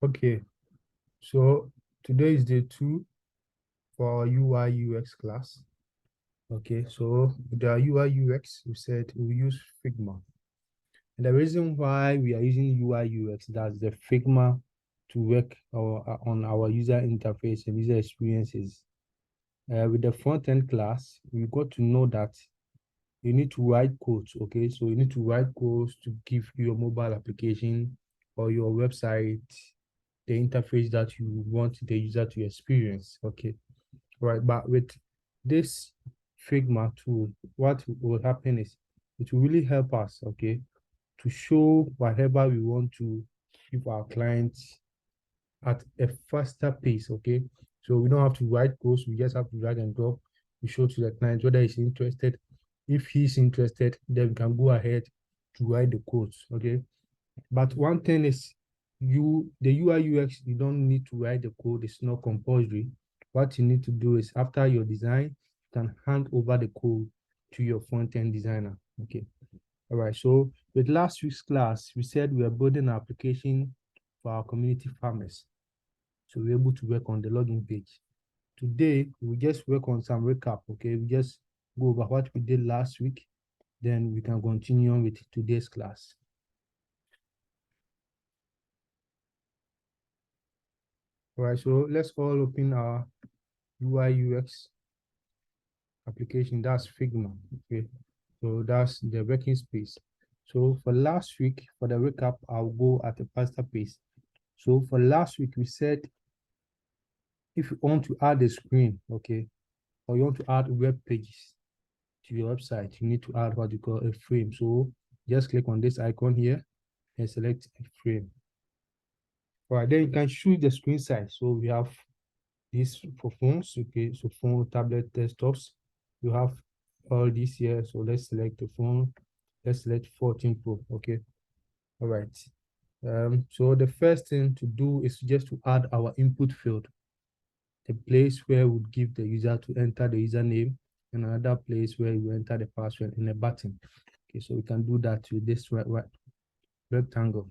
Okay, so today is day 2 for our UI UX class. Okay, so the UI UX, we said we use Figma. And the reason why we are using UI UX, that's the Figma to work on our user interface and user experiences. With the front-end class, we got to know that you need to write codes, okay? So you need to write codes to give your mobile application or your website the interface that you want the user to experience, okay? Right, but with this Figma tool, what will happen is it will really help us, okay, to show whatever we want to give our clients at a faster pace, okay? So we don't have to write codes, we just have to drag and drop. We show to the client whether he's interested. If he's interested, then we can go ahead to write the codes, okay? But one thing is the UI UX, you don't need to write the code, it's not compulsory. What you need to do is after your design, you can hand over the code to your front-end designer. Okay. All right. So with last week's class, we said we are building an application for our community farmers. So we're able to work on the login page. Today, we just work on some recap. Okay. We just go over what we did last week. Then we can continue on with today's class. All right, so let's all open our UI UX application. That's Figma. Okay, so that's the working space. So for last week, for the recap, I'll go at a faster pace. So for last week, we said if you want to add a screen, okay, or you want to add web pages to your website, you need to add what you call a frame. So just click on this icon here and select a frame. All right, then you can choose the screen size. So we have this for phones, okay, so phone, tablet, desktops. You have all these here, so let's select the phone. Let's select 14 Pro, okay. All right. So the first thing to do is just to add our input field, the place where we would give the user to enter the username, and another place where you enter the password in a button. Okay, so we can do that with this rectangle.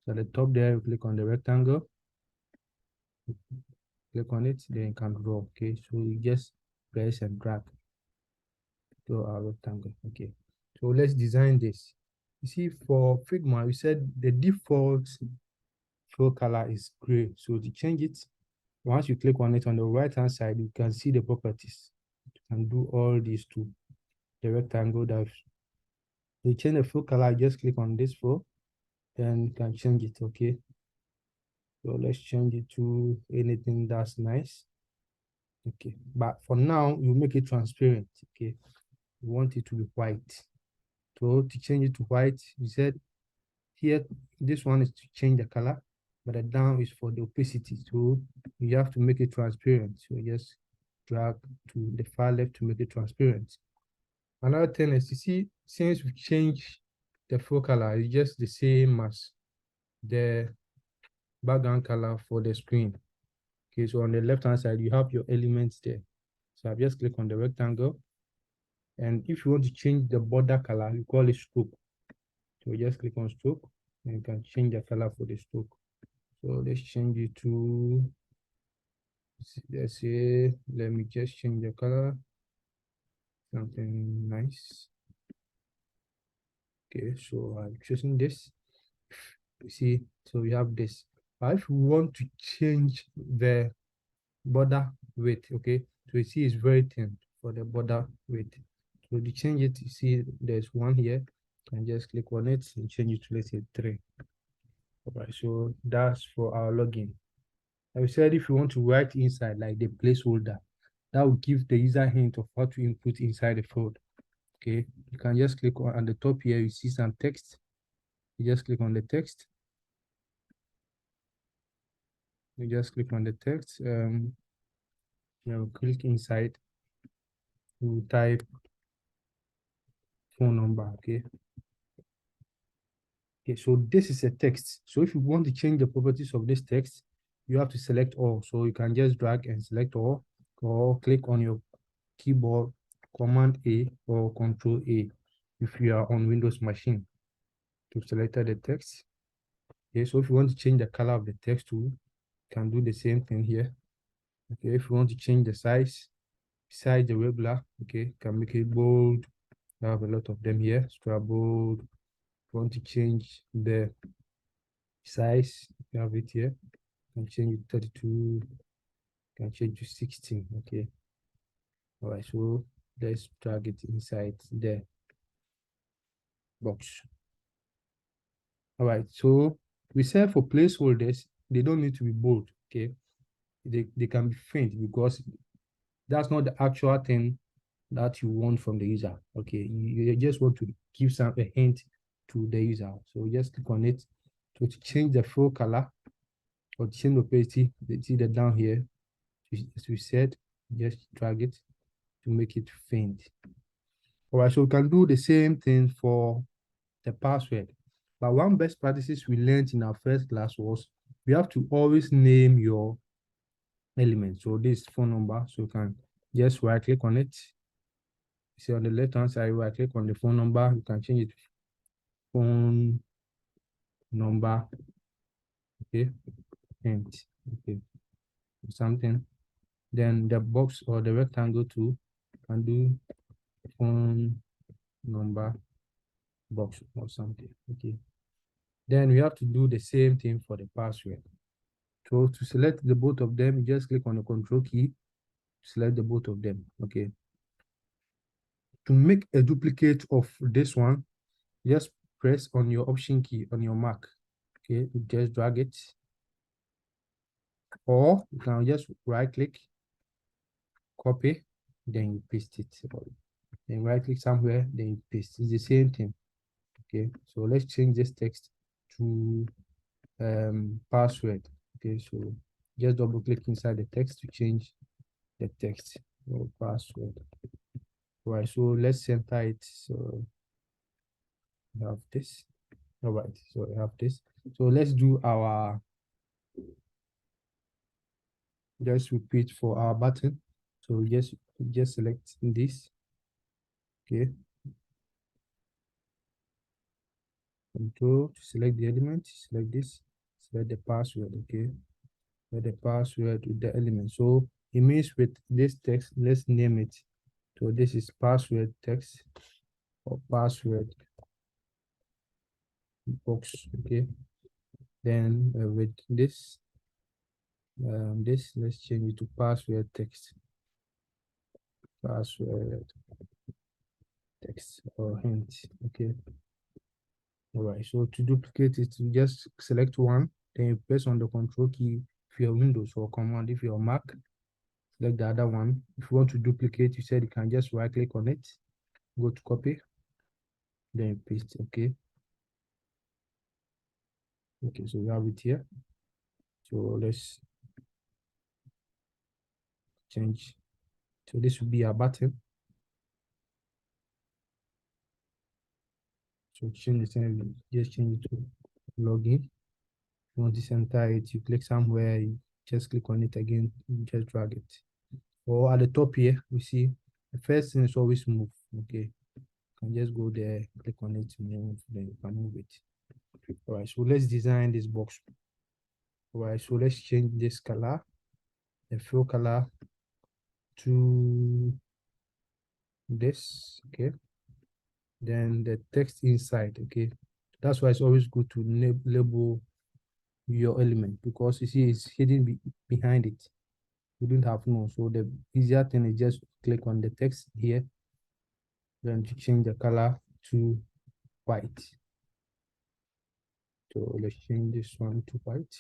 So at the top there, click on the rectangle, click on it, then you can draw. Okay, so you just press and drag to our rectangle. Okay, so let's design this. You see, for Figma, we said the default fill color is gray. So to change it, once you click on it on the right hand side, you can see the properties. You can do all these to the rectangle. That to change the fill color, just click on this fill, then you can change it. Okay, so let's change it to anything that's nice. Okay, but for now, you make it transparent. Okay, you want it to be white. So to change it to white, you said here, this one is to change the color, but the down is for the opacity. So you have to make it transparent. So just drag to the far left to make it transparent. Another thing is, you see, since we change the full color, it's just the same as the background color for the screen. Okay, so on the left-hand side, you have your elements there. So I've just clicked on the rectangle. And if you want to change the border color, you call it stroke. So just click on stroke, and you can change the color for the stroke. So let's change it to, let's say, let me just change the color, something nice. Okay, so I'm choosing this. You see, so we have this. But if we want to change the border width, okay, so you see it's very thin for the border width. So to change it, you see there's one here, and just click on it and change it to, let's say, 3. All right, so that's for our login. I said if you want to write inside, like the placeholder, that will give the user a hint of what to input inside the field. Okay, you can just click on the top here, you see some text. You just click on the text. You just click on the text. Click inside. You type phone number. Okay. Okay, so this is a text. So if you want to change the properties of this text, you have to select all. So you can just drag and select all, or click on your keyboard, Command A or Control A if you are on Windows machine to select the text. Okay, so if you want to change the color of the text too, you can do the same thing here. Okay, if you want to change the size, besides the regular, okay, you can make it bold. I have a lot of them here, extra bold. If you want to change the size, you have it here. You can change it 32, you can change to 16, okay. All right, so let's drag it inside the box. All right, so we said for placeholders, they don't need to be bold, okay. They can be faint because that's not the actual thing that you want from the user. Okay, you just want to give a hint to the user. So just click on it. So to change the full color or change the opacity, see that down here, as we said, just drag it to make it faint. All right, so we can do the same thing for the password. But one best practices we learned in our first class was we have to always name your element. So this phone number, so you can just right click on it. See on the left hand side, right click on the phone number, you can change it to phone number, okay, and okay, something. Then the box or the rectangle too can do phone number box or something, okay. Then we have to do the same thing for the password. So to select the both of them, you just click on the control key, select the both of them, okay. To make a duplicate of this one, just press on your option key on your Mac, okay, you just drag it, or you can just right click, copy, then you paste it. Then right click somewhere, then you paste. It's the same thing. Okay, so let's change this text to password. Okay, so just double click inside the text to change the text. So password. All right, so let's center it. So we have this. All right, so we have this. So let's do our, just repeat for our button. So just select this. Okay, control to select the element, select this, select the password, okay, select the password with the element. So it means with this text, let's name it. So this is password text or password box, okay. Then with this, let's change it to password text, password text or hint, okay. All right, so to duplicate it, you just select one, then you press on the control key for your Windows or command if you're Mac. Select the other one. If you want to duplicate, you said you can just right click on it, go to copy, then paste, okay. Okay, so we have it here. So let's change. So this will be our button. So change the thing, just change it to login. If you want to center it, you click somewhere, you just click on it again, you just drag it. Or at the top here, we see the first thing is always move, okay. You can just go there, click on it, move, then you can move it. All right, so let's design this box. All right, so let's change this color, the fill color to this, okay. Then the text inside, okay. That's why it's always good to label your element because you see it's hidden behind it. You don't have to know. So the easier thing is just click on the text here, then to change the color to white. So let's change this one to white.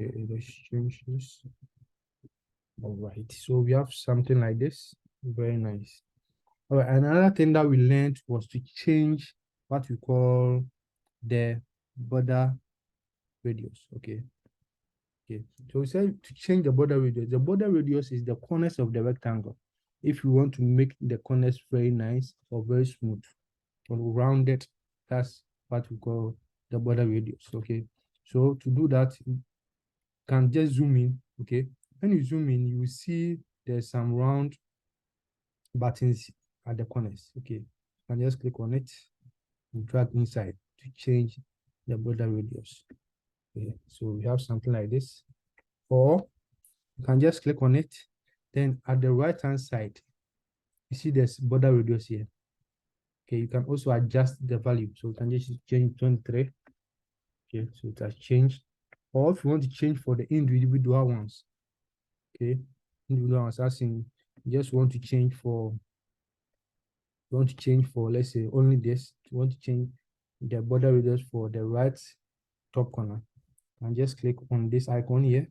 Okay, let's change this. All right, so we have something like this. Very nice. All right, another thing that we learned was to change what we call the border radius. Okay. Okay. So we said to change the border radius. The border radius is the corners of the rectangle. If you want to make the corners very nice or very smooth or rounded, that's what we call the border radius. Okay. So to do that, you can just zoom in. Okay. When you zoom in, you will see there's some round buttons at the corners. Okay. You can just click on it and drag inside. to change the border radius. Okay, so we have something like this, or you can just click on it. Then at the right hand side, you see there's border radius here. Okay, you can also adjust the value. So you can just change 23. Okay, so it has changed. Or if you want to change for the individual ones, okay, individual ones, as in you just want to change for, let's say only this, you want to change the border radius for the right top corner, and just click on this icon here.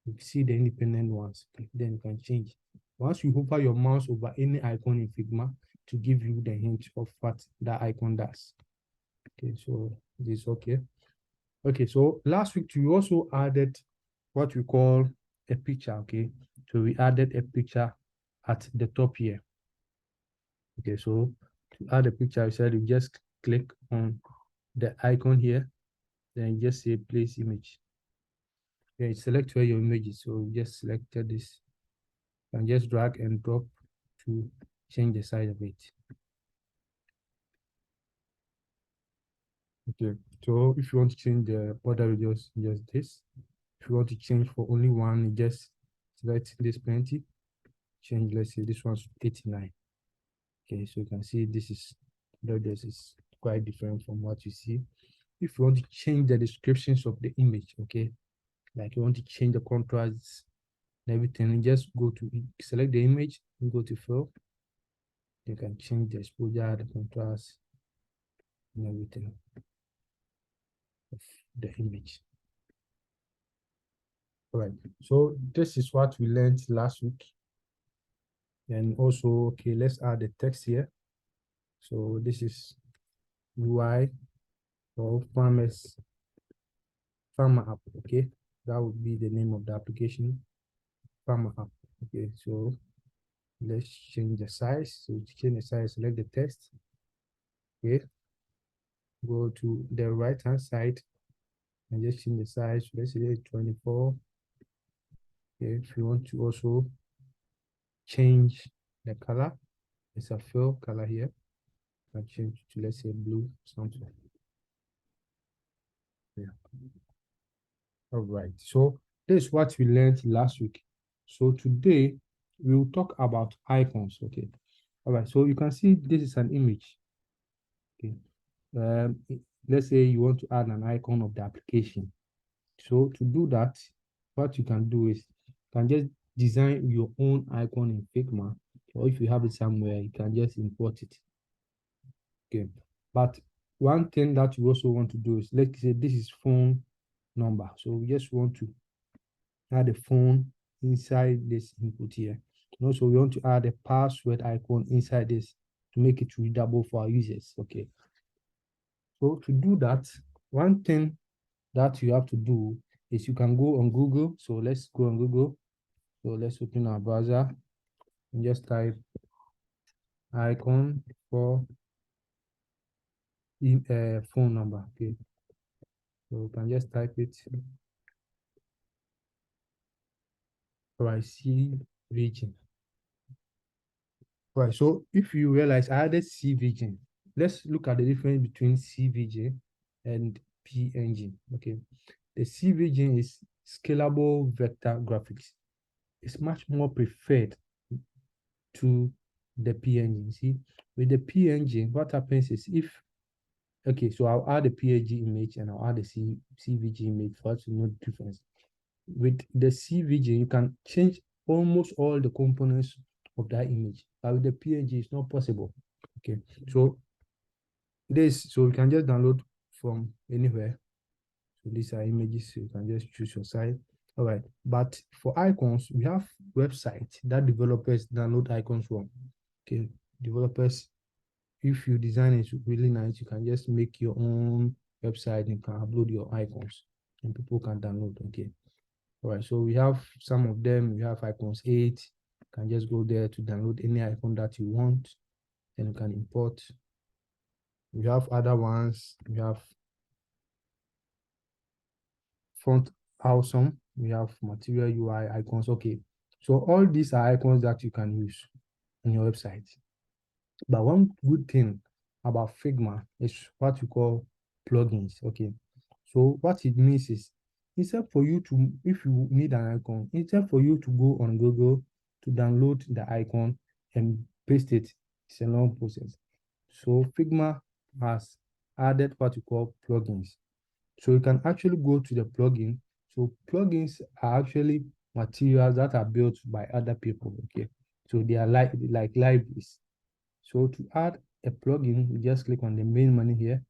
You see the independent ones. Okay, then you can change. Once you hover your mouse over any icon in Figma to give you the hint of what that icon does. Okay, so this is okay. Okay, so last week we also added what we call a picture. Okay, so we added a picture at the top here. Okay, so to add a picture, I said you just click on the icon here, then you just say place image. Okay, select where your image is. So we just selected this and just drag and drop to change the size of it. Okay, so if you want to change the border radius, just this. If you want to change for only one, you just select this 20, change, let's say this one's 89. Okay, so you can see this is quite different from what you see. If you want to change the descriptions of the image, okay, like you want to change the contrasts and everything, you just go to select the image and go to fill. You can change the exposure, the contrast, and everything of the image. All right, so this is what we learned last week. And also, okay, let's add the text here. So this is UI or farmer app, okay? That would be the name of the application, farmer app. Okay, so let's change the size. So to change the size, select the text. Okay, go to the right hand side and just change the size. Let's say 24. Okay, if you want to also change the color, it's a fill color here. I change to, let's say, blue something. Yeah. All right. So this is what we learned last week. So today we will talk about icons. Okay. All right. So you can see this is an image. Okay. Um, let's say you want to add an icon of the application. So to do that, what you can do is you can just design your own icon in Figma, or if you have it somewhere, you can just import it. Okay. But one thing that you also want to do is, let's say this is phone number. So we just want to add a phone inside this input here. And also we want to add a password icon inside this to make it readable for our users. Okay. So to do that, one thing that you have to do is you can go on Google. So let's go on Google. So let's open our browser and just type icon for phone number. Okay. So you can just type it. All right, CVG. Right, so if you realize I added CVG, let's look at the difference between CVG and PNG. Okay, the CVG is scalable vector graphics. It's much more preferred to the PNG. See, with the PNG, what happens is okay, so I'll add a PNG image and I'll add a CVG image for us to know the difference. With the CVG, you can change almost all the components of that image. But with the PNG, it's not possible. Okay, so you can just download from anywhere. So these are images, so you can just choose your site. All right, but for icons, we have websites that developers download icons from. Okay, developers, if you design it really nice, you can just make your own website and can upload your icons and people can download. Okay. All right, so we have some of them. We have icons 8. You can just go there to download any icon that you want, then you can import. We have other ones. We have font awesome. We have material UI icons. Okay, so all these are icons that you can use on your website. But one good thing about Figma is what you call plugins. Okay, so what it means is, instead for you to, if you need an icon, instead for you to go on Google to download the icon and paste it, it's a long process. So Figma has added what you call plugins. So you can actually go to the plugin. So plugins are actually materials that are built by other people. Okay, so they are like libraries. So to add a plugin, you just click on the main menu here,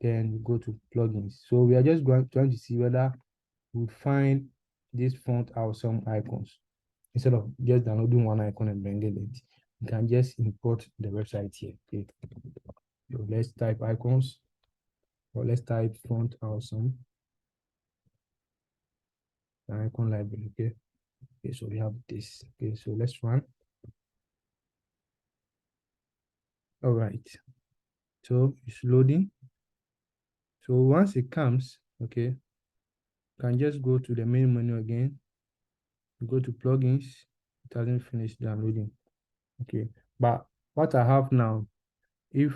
then you go to plugins. So we are just trying to see whether we find this font or some icons. Instead of just downloading one icon and bringing it, you can just import the website here. Okay, so let's type icons, or let's type font or some icon library. Okay, so we have this. Okay, so let's run. All right, so it's loading. So once it comes, okay, you can just go to the main menu again, go to plugins. It hasn't finished downloading. Okay, but what I have now, if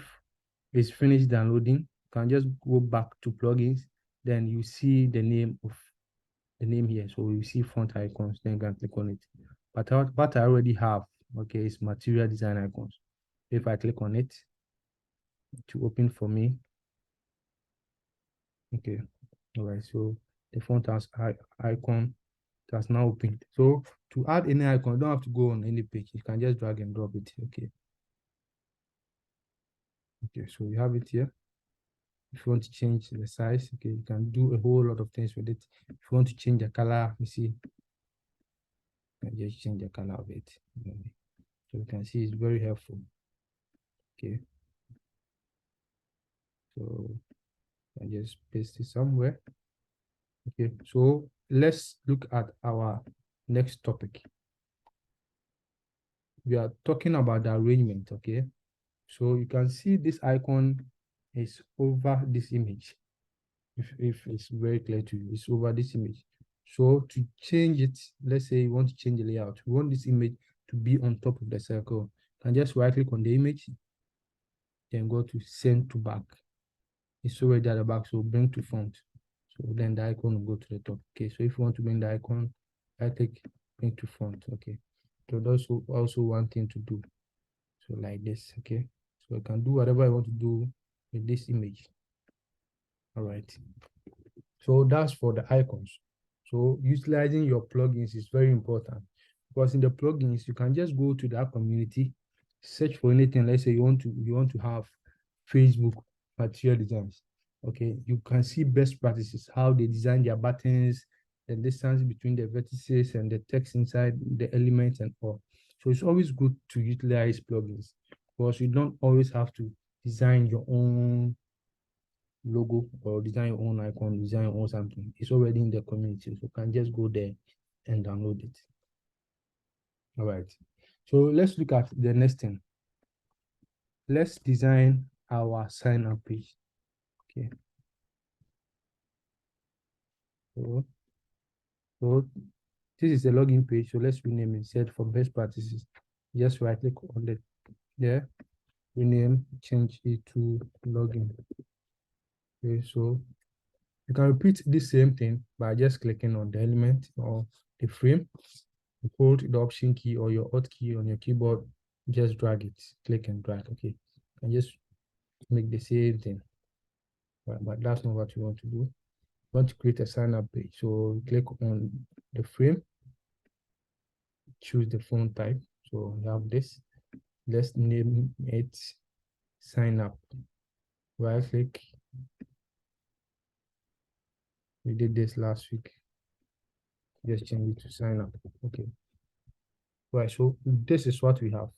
it's finished downloading, you can just go back to plugins, then you see the name here. So you see font icons, then you can click on it. But what I already have, okay, is material design icons. If I click on it to open for me, okay, all right, so the font has icon that's now opened. So to add any icon, you don't have to go on any page. You can just drag and drop it. Okay, so you have it here. If you want to change the size, okay, you can do a whole lot of things with it. If you want to change the color, you see, you can just change the color of it. So you can see it's very helpful. Okay, so I just paste it somewhere. Okay, so let's look at our next topic. We are talking about the arrangement. Okay, so you can see this icon is over this image. If it's very clear to you, it's over this image. So to change it, let's say you want to change the layout, you want this image to be on top of the circle, you can just right click on the image, then go to send to back. It's already at the back, so bring to front. So then the icon will go to the top. Okay, so if you want to bring the icon, right click, bring to front. Okay, so that's also one thing to do. So like this. Okay, so you can do whatever I want to do with this image. All right. So that's for the icons. So utilizing your plugins is very important, because in the plugins, you can just go to that community, search for anything. Let's say you want to have Facebook material designs. Okay, you can see best practices, how they design their buttons, the distance between the vertices and the text inside the elements and all. So it's always good to utilize plugins, because you don't always have to design your own logo or design your own icon, design your own something. It's already in the community, so you can just go there and download it. All right. So let's look at the next thing. Let's design our sign up page. Okay. So this is a login page. So let's rename it. Set for best practices. Just right click on it there, rename, change it to login. Okay, so you can repeat the same thing by just clicking on the element or the frame. You hold the option key or your alt key on your keyboard, just drag it, click and drag. Okay, and just make the same thing. But that's not what you want to do. You want to create a sign up page. So click on the frame, choose the font type. So we have this. Let's name it sign up. Right click. We did this last week. Just change it to sign up. Okay. Right. So this is what we have.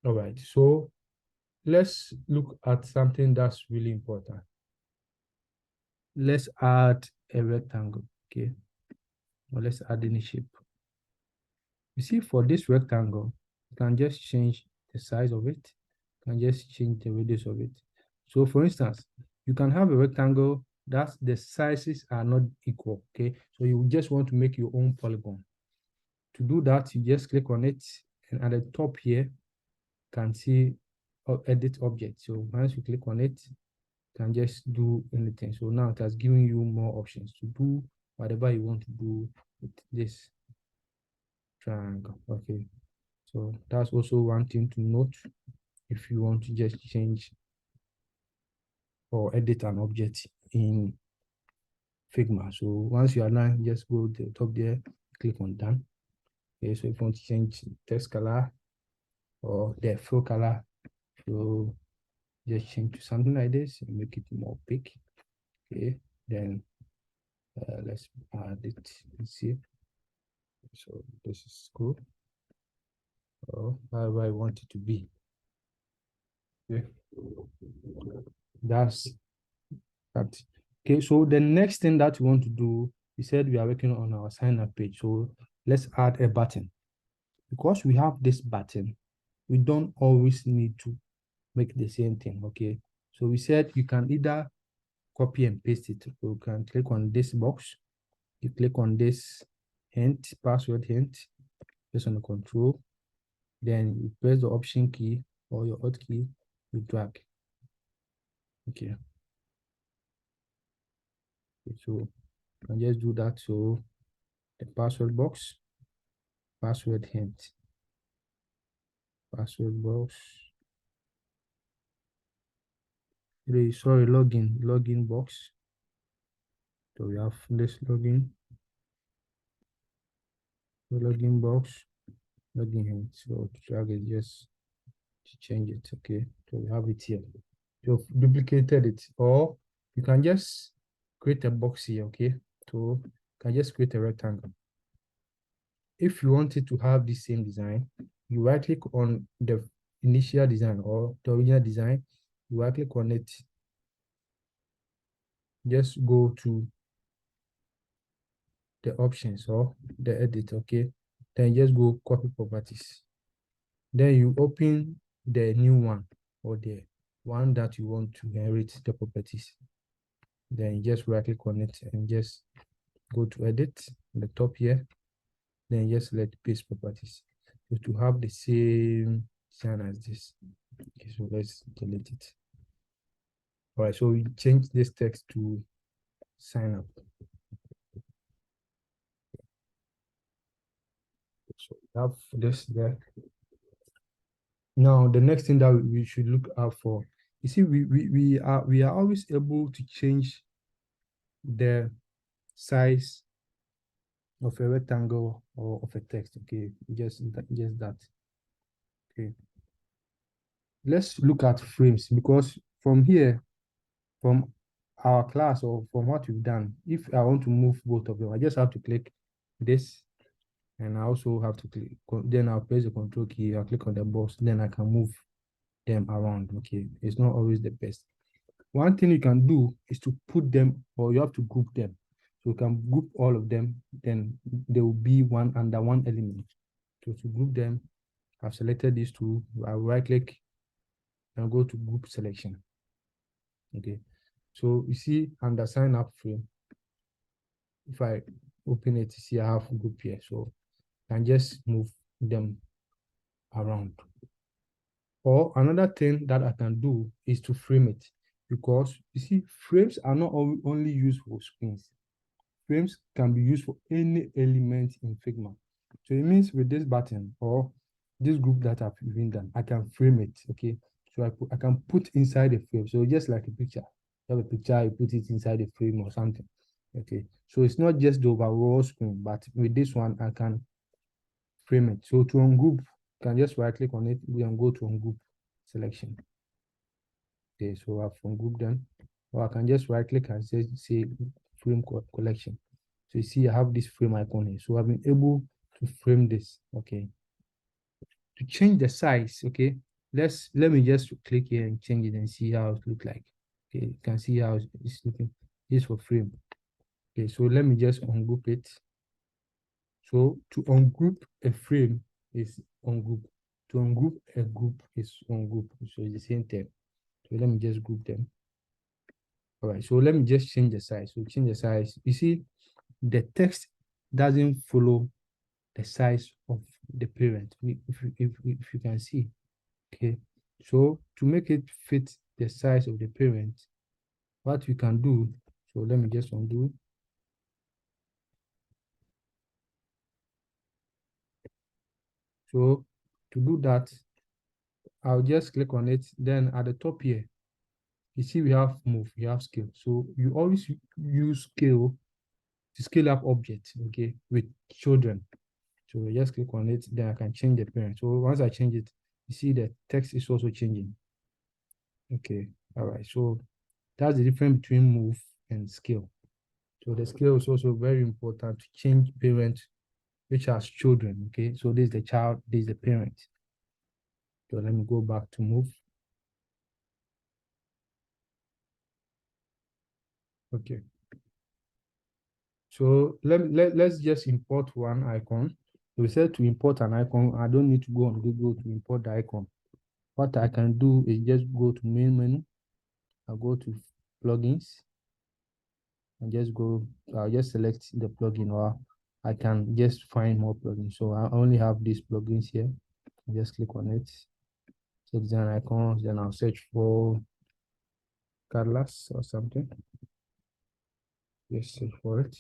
All right. So let's look at something that's really important. Let's add a rectangle. Okay. Or let's add any shape. You see, for this rectangle, you can just change the size of it. You can just change the radius of it. So for instance, you can have a rectangle that the sizes are not equal. Okay. So you just want to make your own polygon. To do that, you just click on it, and at the top here, you can see edit object. So once you click on it, can just do anything. So now it has given you more options to do whatever you want to do with this triangle. Okay, so that's also one thing to note if you want to just change or edit an object in Figma. So once you are done, just go to the top there, click on done. Okay, so if you want to change text color or the fill color, so just change to something like this and make it more opaque. Okay, then let's add it. Let's see. So this is cool. Or however I want it to be. Okay, that's that. Okay, so the next thing that we want to do, we said we are working on our sign up page. So let's add a button. Because we have this button, we don't always need to make the same thing. Okay, so we said you can either copy and paste it. You can click on this box, you click on this hint, password hint, press on the control, then you press the option key or your alt key, you drag. Okay. So I can just do that. So the password box, password hint, password box. Sorry, login box. So we have this login box, login hint. So drag it just to change it. Okay, so we have it here. You've duplicated it, or you can just create a box here. Okay, so you can just create a rectangle. If you wanted to have the same design, you right click on the initial design or the original design, you right click on it, just go to the options or the edit. Okay, then just go copy properties, then you open the new one or the one that you want to inherit the properties, then you just right click on it and just go to edit on the top here, then just select paste properties, so to have the same design as this. Okay, so let's delete it. All right, so we change this text to sign up. So we have this there. Now the next thing that we should look out for, you see, we are always able to change the size of a rectangle or of a text. Okay, just that. Okay, let's look at frames, because from here, from our class or from what we've done, if I want to move both of them, I just have to click this, and I also have to click, then I'll press the control key, I'll click on the box, then I can move them around. Okay, it's not always the best. One thing you can do is to put them, or you have to group them. So you can group all of them, then they will be one under one element. So to group them, I've selected these two, I'll right click and go to group selection. Okay, so you see under sign up frame, if I open it, see I have group here, so I can just move them around. Or another thing that I can do is to frame it, because you see frames are not only used for screens. Frames can be used for any element in Figma. So it means with this button or this group that I've even done, I can frame it. Okay, so I can put inside the frame. So just like a picture, you have a picture, you put it inside the frame or something. Okay, so it's not just the overall screen, but with this one I can frame it. So to ungroup, you can just right click on it, we can go to ungroup selection. Okay, so I've ungrouped them, or I can just right click and say frame collection. So you see I have this frame icon here, so I've been able to frame this. Okay, to change the size, okay, let me just click here and change it and see how it look like. Okay, you can see how it's looking. This for frame. Okay, so let me just ungroup it. So to ungroup a frame is ungroup. To ungroup a group is ungroup. So it's the same thing. So let me just group them. All right, so let me just change the size. So change the size. You see, the text doesn't follow the size of the parent. If you can see, okay. So to make it fit the size of the parent, what we can do, so let me just undo. So to do that, I'll just click on it. Then at the top here, you see we have move, we have scale. So you always use scale to scale up objects, okay, with children. So just click on it, then I can change the parent. So once I change it, you see the text is also changing. Okay, all right. So that's the difference between move and scale. So the scale is also very important to change parent, which has children. Okay, so this is the child, this is the parent. So let me go back to move. Okay. So let's just import one icon. We said to import an icon. I don't need to go on Google to import the icon. What I can do is just go to main menu. I'll go to plugins and I'll just select the plugin, or I can just find more plugins. So I only have these plugins here. Just click on it. So design icons, then I'll search for Carlos or something. Just search for it.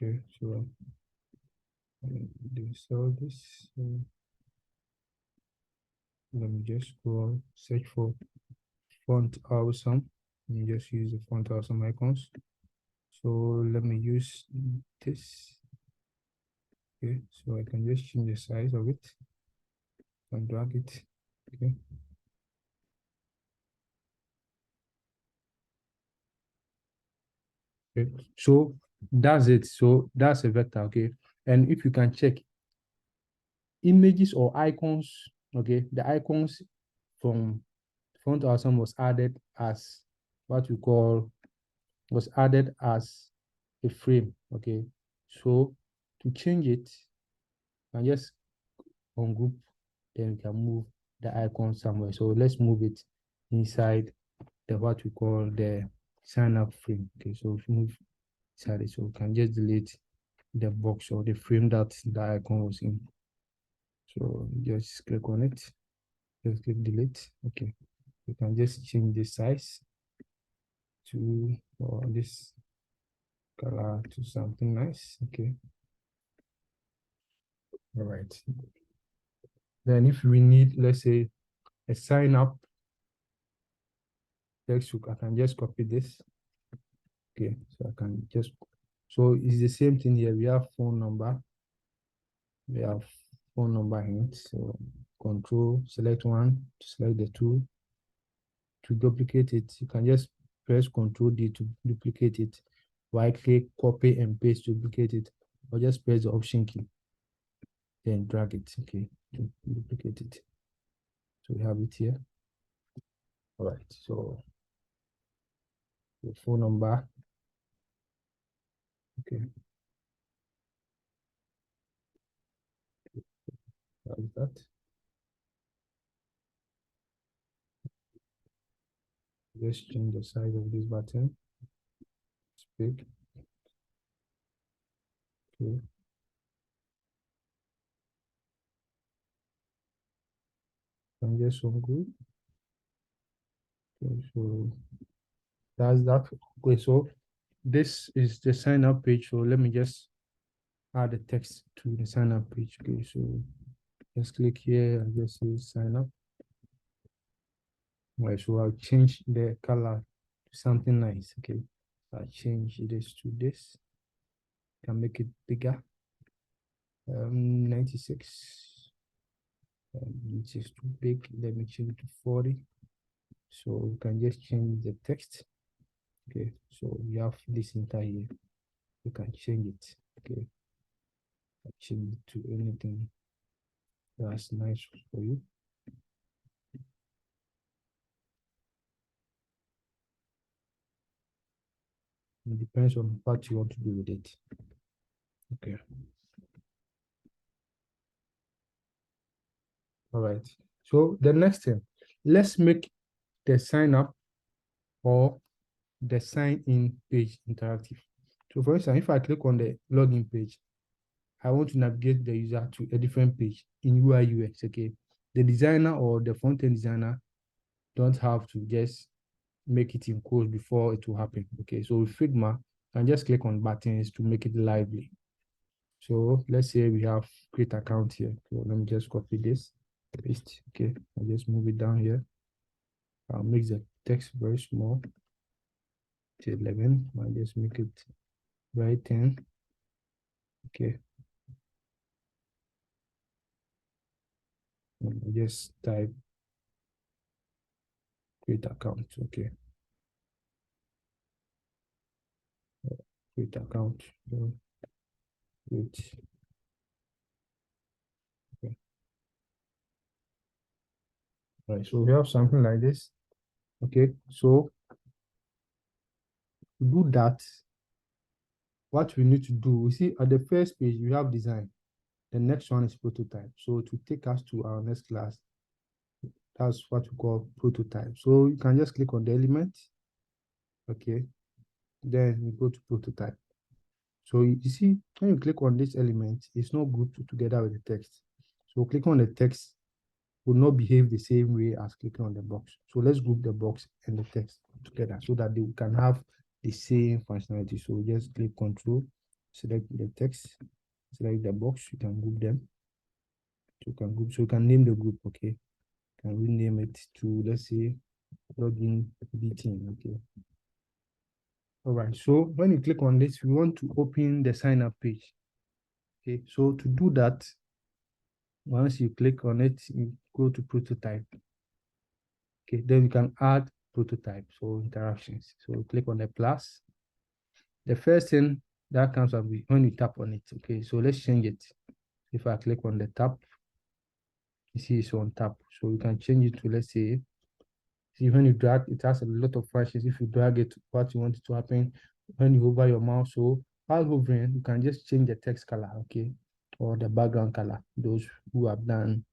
Okay, so this. Let me just go search for font awesome. Let me just use the font awesome icons. So let me use this. Okay, so I can just change the size of it and drag it. Okay. Okay. So that's it. So that's a vector. Okay. And if you can check images or icons, okay, the icons from font awesome was added as what we call was added as a frame. Okay. So to change it, and just ungroup, then we can move the icon somewhere. So let's move it inside the what we call the sign up frame. Okay, so if you move inside it, so we can just delete the box or the frame that the icon was in. So just click on it, just click delete. Okay, you can just change the size to or this color to something nice. Okay, all right. Then if we need, let's say, a sign up text, I can just copy this. Okay, so I can just, so it's the same thing here. We have phone number, we have phone number hint. So control, select one, select the two. To duplicate it, you can just press Control D to duplicate it. Right click, copy and paste to duplicate it, or just press the Option key, then drag it, okay, to duplicate it. So we have it here. All right, so the phone number, okay, like that. Just change the size of this button. It's big. Okay. And just some good. Okay, so that's that. Okay, so this is the sign up page. So let me just add the text to the sign up page. Okay, so just click here and just say sign up. Right, so I'll change the color to something nice. Okay, I'll change this to this. Can make it bigger. 96. It's just too big. Let me change it to 40. So we can just change the text. Okay, so we have this entire here. You can change it. Okay, change it to anything that's nice for you. It depends on what you want to do with it. Okay. All right. So the next thing, let's make the sign up or the sign in page interactive. So for instance, if I click on the login page, I want to navigate the user to a different page in UI UX. Okay. the designer or the front-end designer don't have to just make it in code before it will happen. Okay, so with Figma, you can just click on buttons to make it lively. So let's say we have create account here. So let me just copy this, paste. Okay, I'll just move it down here. I'll make the text very small to 11. I'll just make it very 10. Okay. I'll just type create account. Okay. Create account. So, create. Okay. All right. So we have something like this. Okay. So to do that, what we need to do, we see at the first page, we have design. The next one is prototype. So to take us to our next class, that's what we call prototype. So you can just click on the element. Okay. Then you go to prototype. So you see, when you click on this element, it's not grouped together with the text. So clicking on the text will not behave the same way as clicking on the box. So let's group the box and the text together so that they can have the same functionality. So just click Control, select the text, select the box. You can group them. So you can group. So you can name the group. Okay, you can rename it to, let's say, login B-team. Okay. All right. So when you click on this, we want to open the sign up page. Okay. So to do that, once you click on it, you go to prototype. Okay, then you can add prototype, so interactions. So click on the plus. The first thing that comes up when you tap on it. Okay, so let's change it. If I click on the tap, you see it's on tap. So you can change it to, let's say, see when you drag, it has a lot of functions. If you drag it, what you want it to happen, when you hover your mouse, so while hovering, you can just change the text color, okay, or the background color. Those who have done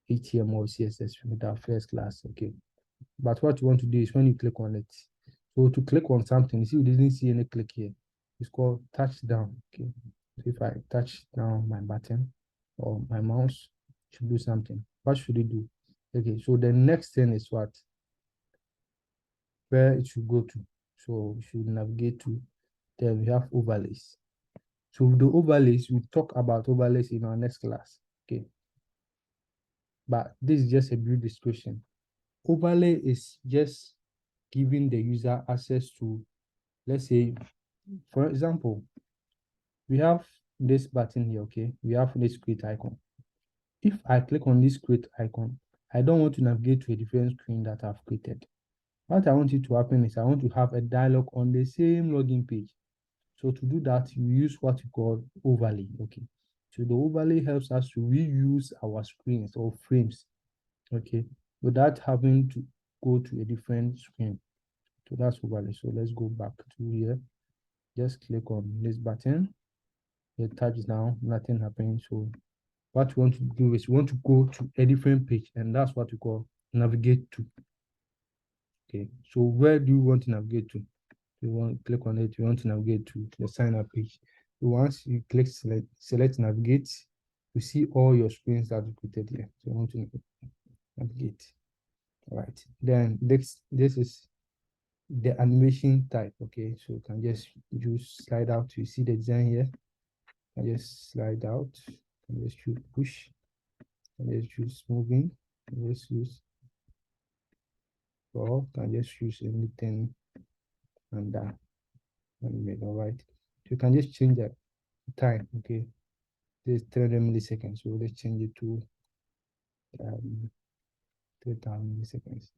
HTML, CSS with our first class, okay. But what you want to do is when you click on it, so to click on something, you see, we didn't see any click here. It's called touch down. Okay. So if I touch down my button or my mouse, it should do something. What should it do? Okay. So the next thing is what? Where it should go to. So you should navigate to. Then we have overlays. So the overlays, we talk about overlays in our next class. Okay. But this is just a brief description. Overlay is just giving the user access to, let's say, for example, we have this button here, okay? We have this create icon. If I click on this create icon, I don't want to navigate to a different screen that I've created. What I want it to happen is I want to have a dialog on the same login page. So to do that, you use what you call overlay, okay? So the overlay helps us to reuse our screens or frames, okay, without having to go to a different screen. So that's overlay. So let's go back to here. Just click on this button. It touches down, nothing happens. So what we want to do is we want to go to a different page, and that's what we call navigate to. Okay, so where do you want to navigate to? You want to click on it, you want to navigate to the sign up page. So once you click select navigate, you see all your screens that you created here. So you want to navigate. All right. Then this is the animation type. Okay, so you can just use slide out. You see the design here. I just slide out. I just choose push. I just choose moving. I just use or can just use anything and that. All right. So you can just change the time. Okay, this is 300 milliseconds. So let's change it to 3000 milliseconds.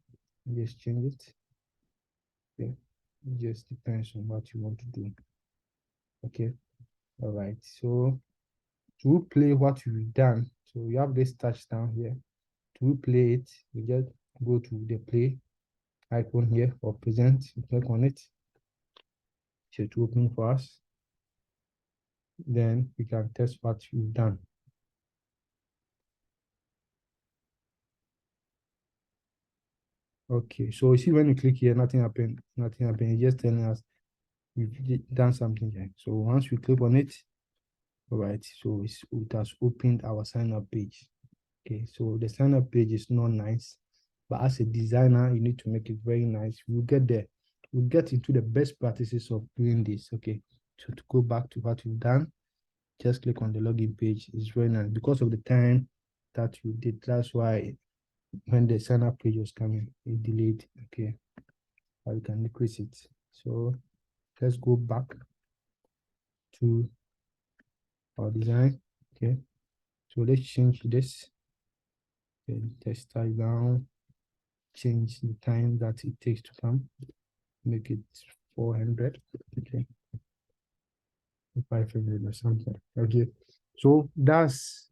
Just change it. Okay, it just depends on what you want to do. Okay, all right. So to play what we've done, so we have this touchdown here. To play it, we just go to the play icon here or present, click on it, so to open for us. Then we can test what we've done. Okay, so you see when you click here, nothing happened, nothing happened. It's just telling us we've done something here. So once we click on it, all right, so it has opened our sign up page. Okay, so the sign up page is not nice, but as a designer, you need to make it very nice. We'll get there. We'll get into the best practices of doing this. Okay, so to go back to what you've done, just click on the login page. It's very nice because of the time that you did. That's why when the sign up page was coming, it delayed. Okay, but you can decrease it. So let's go back to our design. Okay, so let's change this. Okay, text type down, change the time that it takes to come, make it 400. Okay, 500 or something. Okay, so that's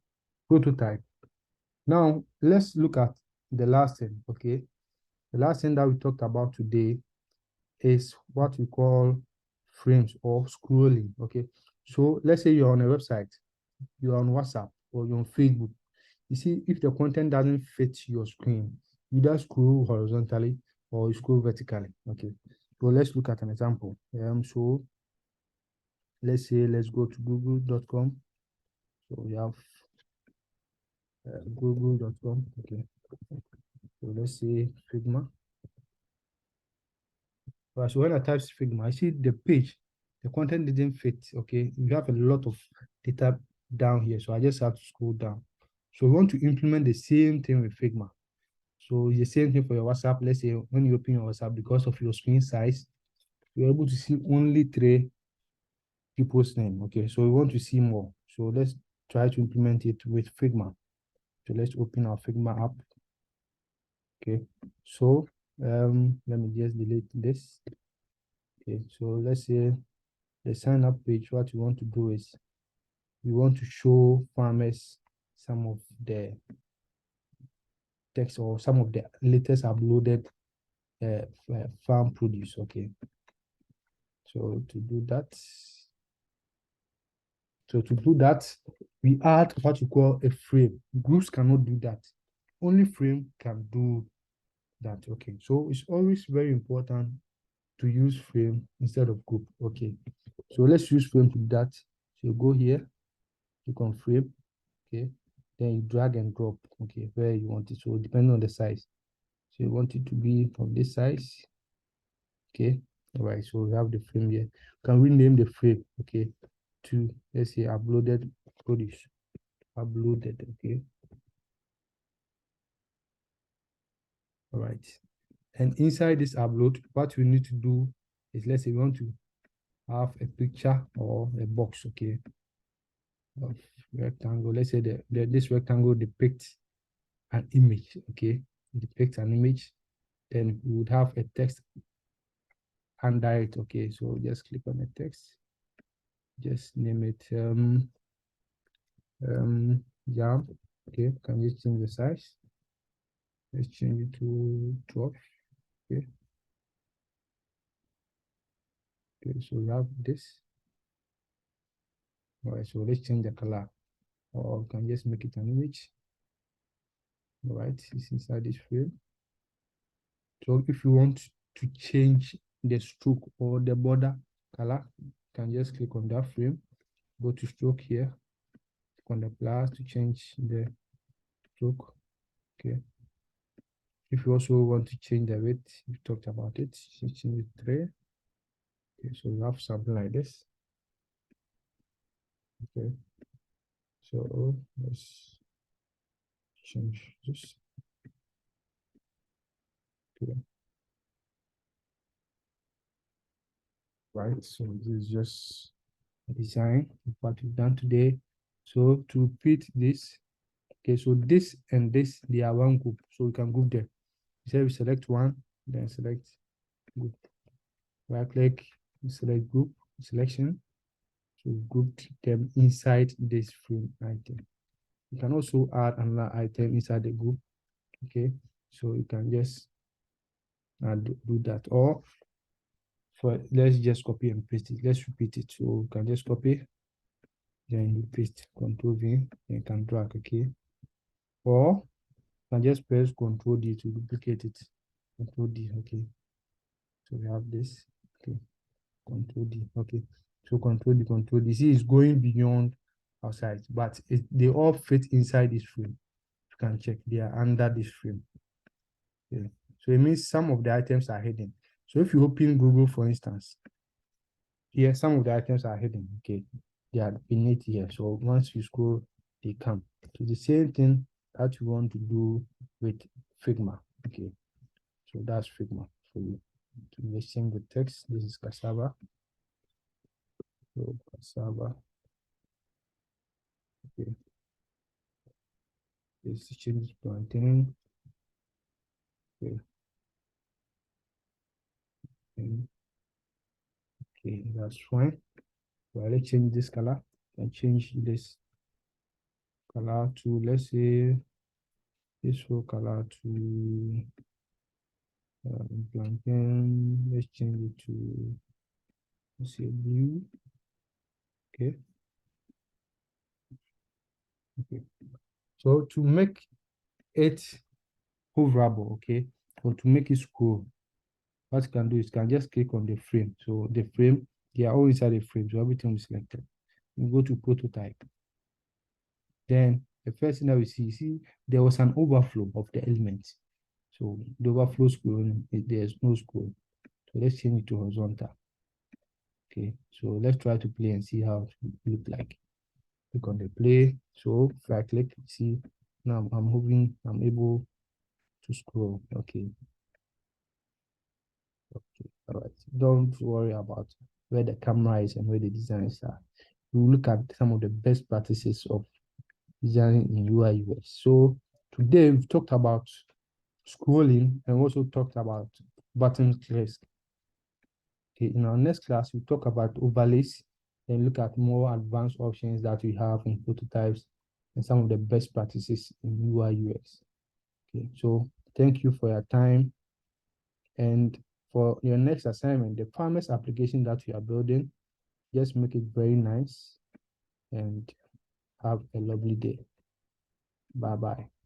prototype. Now let's look at the last thing. Okay, the last thing that we talked about today is what we call frames or scrolling. Okay, so let's say you're on a website, you're on WhatsApp, or you're on Facebook. You see, if the content doesn't fit your screen, you just scroll horizontally or you scroll vertically. Okay, so let's look at an example. So let's say let's go to google.com. So we have google.com. Okay, so let's say Figma. So when I type Figma, I see the page, the content didn't fit. Okay, we have a lot of data down here, so I just have to scroll down. So we want to implement the same thing with Figma. So it's the same thing for your WhatsApp. Let's say when you open your WhatsApp, because of your screen size, you're able to see only 3 people's name. Okay, so we want to see more. So let's try to implement it with Figma. So let's open our Figma app. Okay, so let me just delete this. Okay, so let's say the sign up page, what you want to do is you want to show farmers some of the text or some of the latest uploaded farm produce. Okay, so to do that, we add what you call a frame. Groups cannot do that. Only frame can do that. Okay, so it's always very important to use frame instead of group. Okay, so let's use frame to do that. So go here, click on frame. Okay, then you drag and drop. Okay, where you want it. So depending on the size. So you want it to be of this size. Okay, all right. So we have the frame here. You can rename the frame. Okay, to let's say uploaded produce. Uploaded. Okay, all right. And inside this upload, what we need to do is let's say we want to have a picture or a box. Okay, of rectangle. Let's say this rectangle depicts an image. Okay, depicts an image. Then we would have a text under it. Okay, so just click on the text. Just name it yeah. Okay, can you change the size? Let's change it to 12. Okay. Okay, so we have this. All right, so let's change the color. Or we can just make it an image. All right, it's inside this frame. So if you want to change the stroke or the border color, you can just click on that frame, go to stroke here, click on the plus to change the stroke. Okay. If you also want to change the weight, we talked about it, change it 3. Okay, so you have something like this. Okay, so let's change this. Okay, right. So this is just a design of what we've done today. So to repeat this, okay, so this and this, they are one group. So we can group them. So we select one, then select group. Right click, select group selection. So we grouped them inside this frame item. You can also add another item inside the group. Okay, so you can just do that, or for let's just copy and paste it. Let's repeat it. So you can just copy, then you paste, Control V, then you can drag. Okay, or you can just press Control D to duplicate it. Control D. Okay, so we have this. Okay, Control D. Okay, so Control D, Control D. See, it's going beyond our size, but they all fit inside this frame. You can check, they are under this frame. Okay. So it means some of the items are hidden. So if you open Google, for instance, here some of the items are hidden. Okay, they are beneath here. So once you scroll, they come. So the same thing that you want to do with Figma. Okay, so that's Figma for you. So let's change the text. This is cassava. So cassava. Okay. Let's change plantain. Okay. Okay, that's fine. Well, let's change this color. And change this color to, let's say, this whole color to plantain. Let's change it to, let's say, blue. Okay. Okay. So to make it hoverable, okay, or to make it scroll, what you can do is you can just click on the frame. So the frame, they are all inside the frame, so everything is selected. You go to prototype. Then the first thing that we see there was an overflow of the elements. So the overflow scrolling, there's no scroll. So let's change it to horizontal. Okay, so let's try to play and see how it look like. Click on the play. So if I click, see now I'm moving, I'm able to scroll. Okay. Okay, all right. Don't worry about where the camera is and where the designs are. We'll look at some of the best practices of designing in UI UX. So today we've talked about scrolling and also talked about button clicks. Okay, in our next class, we'll talk about overlays and look at more advanced options that we have in prototypes and some of the best practices in UI UX. Okay, so thank you for your time. And for your next assignment, the farmers application that you are building, just make it very nice and have a lovely day. Bye-bye.